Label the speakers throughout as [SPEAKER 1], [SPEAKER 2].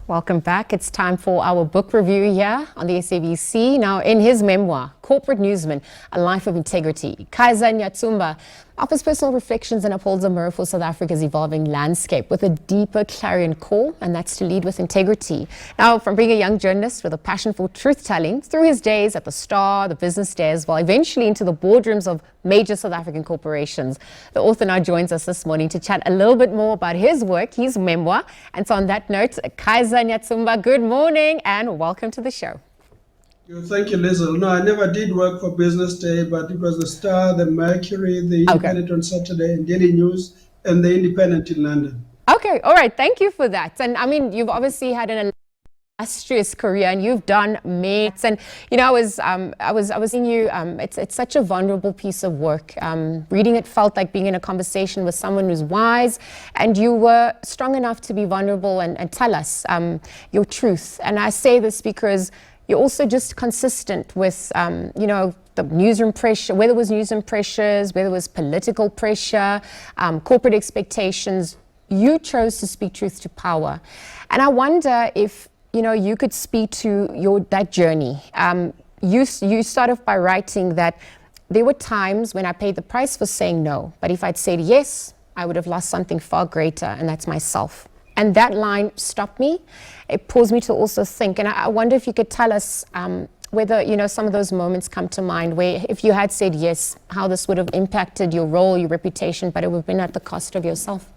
[SPEAKER 1] Welcome back. It's time for our book review here on the SABC. Now, in his memoir, Corporate Newsman, A Life of Integrity, Kaizer Nyatsumba offers personal reflections and upholds a mirror for South Africa's evolving landscape with a deeper clarion call, and that's to lead with integrity. Now, from being a young journalist with a passion for truth-telling, through his days at the Star, the business days, while eventually into the boardrooms of major South African corporations, the author now joins us this morning to chat a little bit more about his work, his memoir. And so on that note, Kaizer Nyatsumba, good morning and welcome to the show.
[SPEAKER 2] Thank you, Lizzle. No, I never did work for Business Day, but it was the Star, the Mercury, the Independent on Saturday, and Daily News, and the Independent in London.
[SPEAKER 1] Okay, all right. Thank you for that. And I mean, you've obviously had an illustrious career, and you've done mates. And you know, I was seeing you. It's such a vulnerable piece of work. Reading it felt like being in a conversation with someone who's wise, and you were strong enough to be vulnerable and tell us your truth. And I say this because you're also just consistent with, you know, the newsroom pressure, whether it was newsroom pressures, whether it was political pressure, corporate expectations. You chose to speak truth to power. And I wonder if, you know, you could speak to that journey. You start off by writing that there were times when I paid the price for saying no, but if I'd said yes, I would have lost something far greater, and that's myself. And that line stopped me. It paused me to also think. And I wonder if you could tell us whether, you know, some of those moments come to mind where if you had said yes, how this would have impacted your role, your reputation, but it would have been at the cost of yourself.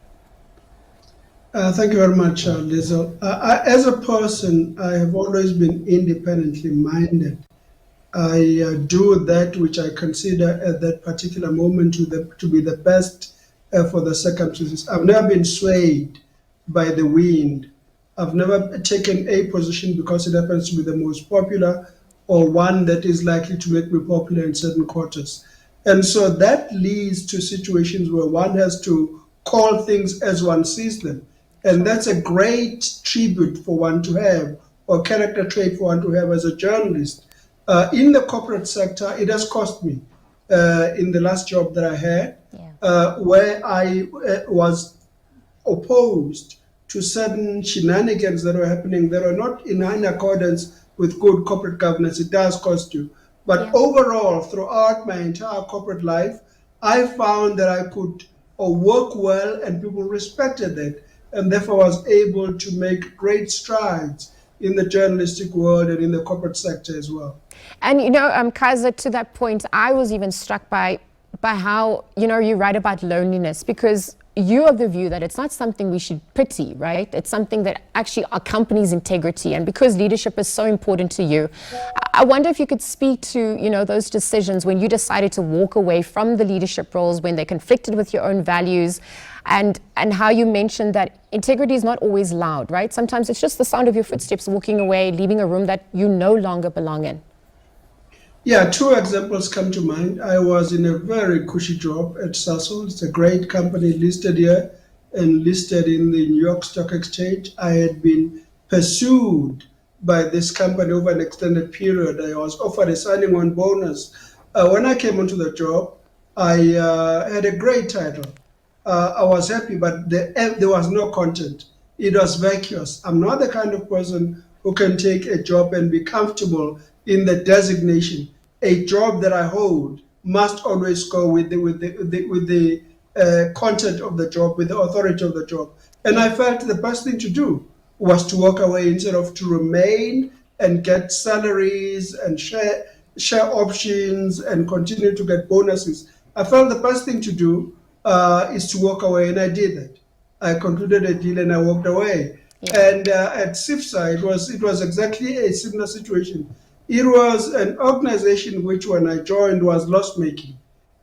[SPEAKER 2] Thank you very much, Lizzle. As a person, I have always been independently minded. I do that which I consider at that particular moment to be the best for the circumstances. I've never been swayed by the wind. I've never taken a position because it happens to be the most popular or one that is likely to make me popular in certain quarters. And so that leads to situations where one has to call things as one sees them. And that's a great tribute for one to have, or character trait for one to have as a journalist. In the corporate sector, it has cost me in the last job that I had, where I was opposed to certain shenanigans that were happening that were not in accordance with good corporate governance. It does cost you. But overall, throughout my entire corporate life, I found that I could work well and people respected that. And therefore was able to make great strides in the journalistic world and in the corporate sector as well.
[SPEAKER 1] And you know, Kaizer, to that point, I was even struck by how, you know, you write about loneliness, because you are of the view that it's not something we should pity, right? It's something that actually accompanies integrity. And because leadership is so important to you, I wonder if you could speak to, you know, those decisions when you decided to walk away from the leadership roles, when they conflicted with your own values, and how you mentioned that integrity is not always loud, right? Sometimes it's just the sound of your footsteps walking away, leaving a room that you no longer belong in.
[SPEAKER 2] Yeah, two examples come to mind. I was in a very cushy job at Sasol. It's a great company listed here and listed in the New York Stock Exchange. I had been pursued by this company over an extended period. I was offered a signing on bonus. When I came onto the job, I had a great title. I was happy, but there was no content. It was vacuous. I'm not the kind of person who can take a job and be comfortable in the designation. A job that I hold must always go with the content of the job, with the authority of the job. And I felt the best thing to do was to walk away instead of to remain and get salaries and share options and continue to get bonuses. I felt the best thing to do is to walk away, and I did that. I concluded a deal and I walked away. And at SIFSA, it was exactly a similar situation. It was an organization which, when I joined, was loss-making.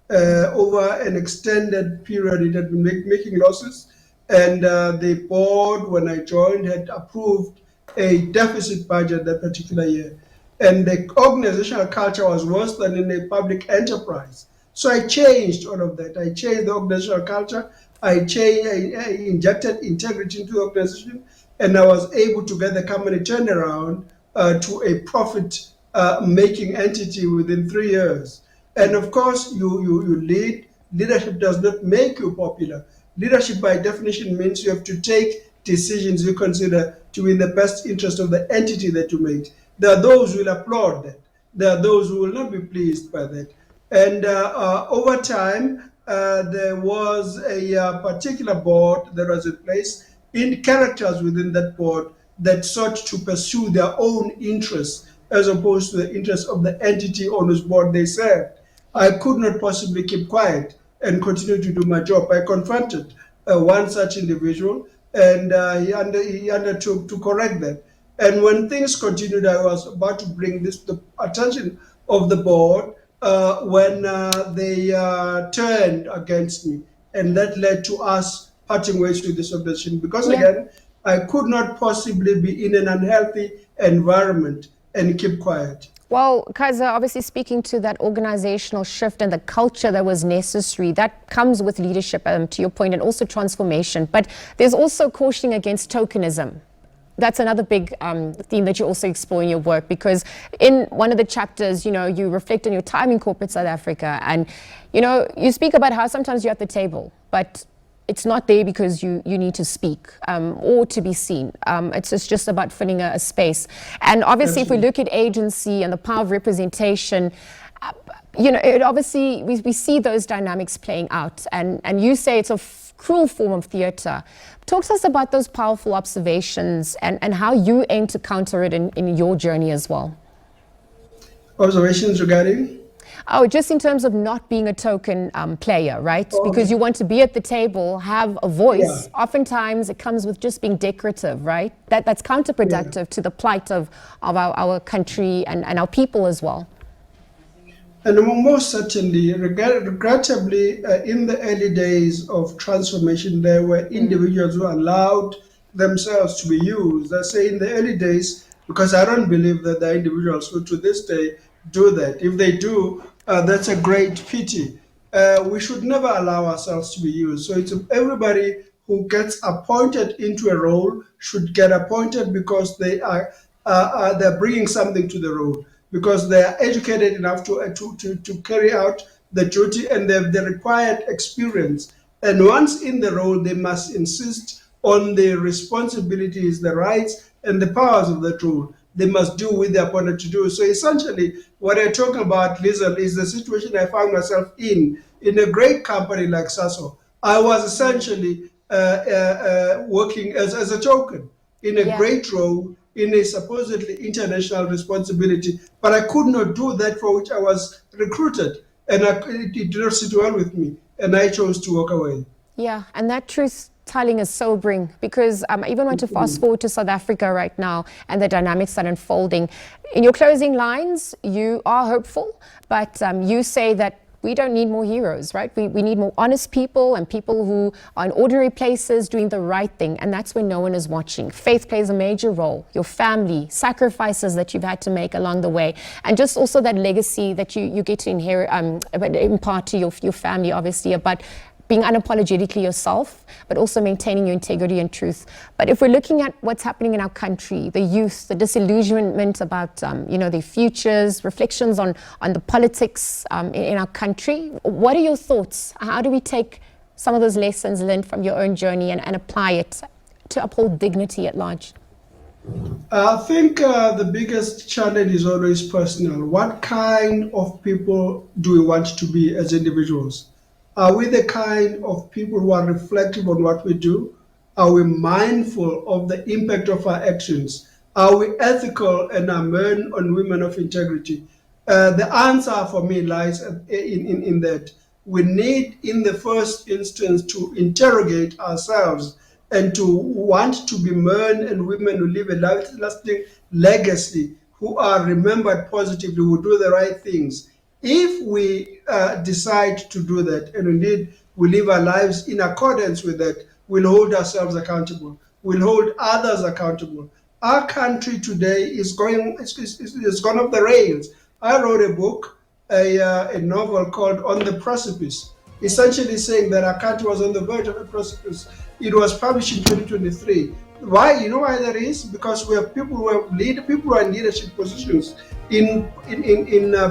[SPEAKER 2] Over an extended period, it had been making losses. And the board, when I joined, had approved a deficit budget that particular year. And the organizational culture was worse than in a public enterprise. So I changed all of that. I changed the organizational culture. I injected integrity into the organization, and I was able to get the company turned around to a profit-making entity within 3 years. And of course, you lead. Leadership does not make you popular. Leadership, by definition, means you have to take decisions you consider to be in the best interest of the entity that you made. There are those who will applaud that. There are those who will not be pleased by that. And over time, there was a particular board that was in place, in characters within that board that sought to pursue their own interests as opposed to the interests of the entity on whose board they served. I could not possibly keep quiet and continue to do my job. I confronted one such individual, and he undertook to correct that. And when things continued, I was about to bring this to the attention of the board when they turned against me. And that led to us parting ways with this organization. Because again, I could not possibly be in an unhealthy environment and keep quiet.
[SPEAKER 1] Well, Kaizer, obviously speaking to that organizational shift and the culture that was necessary, that comes with leadership, to your point, and also transformation. But there's also cautioning against tokenism. That's another big theme that you also explore in your work, because in one of the chapters, you reflect on your time in corporate South Africa, and, you speak about how sometimes you're at the table, but it's not there because you need to speak or to be seen. It's just about filling a space. And obviously, Absolutely. If we look at agency and the power of representation, it obviously, we see those dynamics playing out. And you say it's a cruel form of theater. Talk to us about those powerful observations and how you aim to counter it in your journey as well.
[SPEAKER 2] Observations regarding?
[SPEAKER 1] Oh, just in terms of not being a token player, right? Oh, because you want to be at the table, have a voice. Yeah. Oftentimes it comes with just being decorative, right? That's counterproductive to the plight of our country and our people as well.
[SPEAKER 2] And most certainly, regrettably, in the early days of transformation, there were individuals who allowed themselves to be used. I say in the early days, because I don't believe that there are individuals who to this day do that. If they do, that's a great pity. We should never allow ourselves to be used. So it's everybody who gets appointed into a role should get appointed because they're bringing something to the role, because they are educated enough to carry out the duty, and they have the required experience. And once in the role, they must insist on the responsibilities, the rights, and the powers of that role. They must do what they're appointed to do. So essentially, what I'm talking about, Lizel, is the situation I found myself in a great company like Sasol. I was essentially working as a token in a great role, in a supposedly international responsibility, but I could not do that for which I was recruited, and it did not sit well with me, and I chose to walk away.
[SPEAKER 1] Yeah, and that truth telling is sobering, because I even want to fast forward to South Africa right now and the dynamics that are unfolding. In your closing lines, you are hopeful, but you say that we don't need more heroes, right? We need more honest people and people who are in ordinary places doing the right thing, and that's when no one is watching. Faith plays a major role. Your family, sacrifices that you've had to make along the way, and just also that legacy that you get to inherit, impart to your family, obviously, about being unapologetically yourself, but also maintaining your integrity and truth. But if we're looking at what's happening in our country, the youth, the disillusionment about their futures, reflections on the politics in our country, what are your thoughts? How do we take some of those lessons learned from your own journey and apply it to uphold dignity at large?
[SPEAKER 2] I think the biggest challenge is always personal. What kind of people do we want to be as individuals? Are we the kind of people who are reflective on what we do? Are we mindful of the impact of our actions? Are we ethical and are men and women of integrity? The answer for me lies in that. We need, in the first instance, to interrogate ourselves and to want to be men and women who leave a lasting legacy, who are remembered positively, who do the right things. If we decide to do that, and indeed we live our lives in accordance with that, we'll hold ourselves accountable. We'll hold others accountable. Our country today is gone off the rails. I wrote a book, a novel called On the Precipice, essentially saying that our country was on the verge of a precipice. It was published in 2023. Why? You know why that is? Because we have people who are in leadership positions in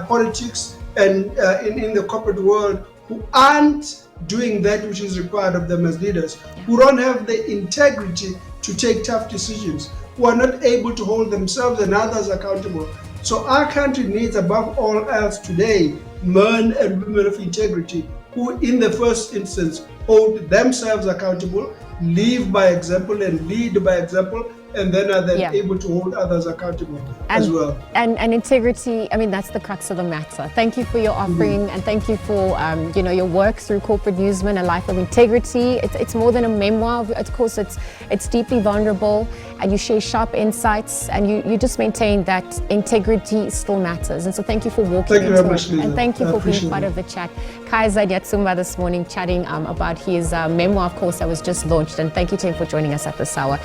[SPEAKER 2] politics and in the corporate world who aren't doing that which is required of them as leaders, who don't have the integrity to take tough decisions, who are not able to hold themselves and others accountable. So our country needs, above all else today, men and women of integrity who, in the first instance, hold themselves accountable, live by example and lead by example, and then are able to hold others accountable as well.
[SPEAKER 1] And integrity, I mean, that's the crux of the matter. Thank you for your offering, and thank you for your work through corporate Newsman, A Life of Integrity. It's more than a memoir. Of course, it's deeply vulnerable, and you share sharp insights, and you just maintain that integrity still matters. And so thank you for walking into it. And thank you for being part of the chat. Kaizer Nyatsumba this morning chatting about his memoir, of course, that was just launched. And thank you to him for joining us at this hour.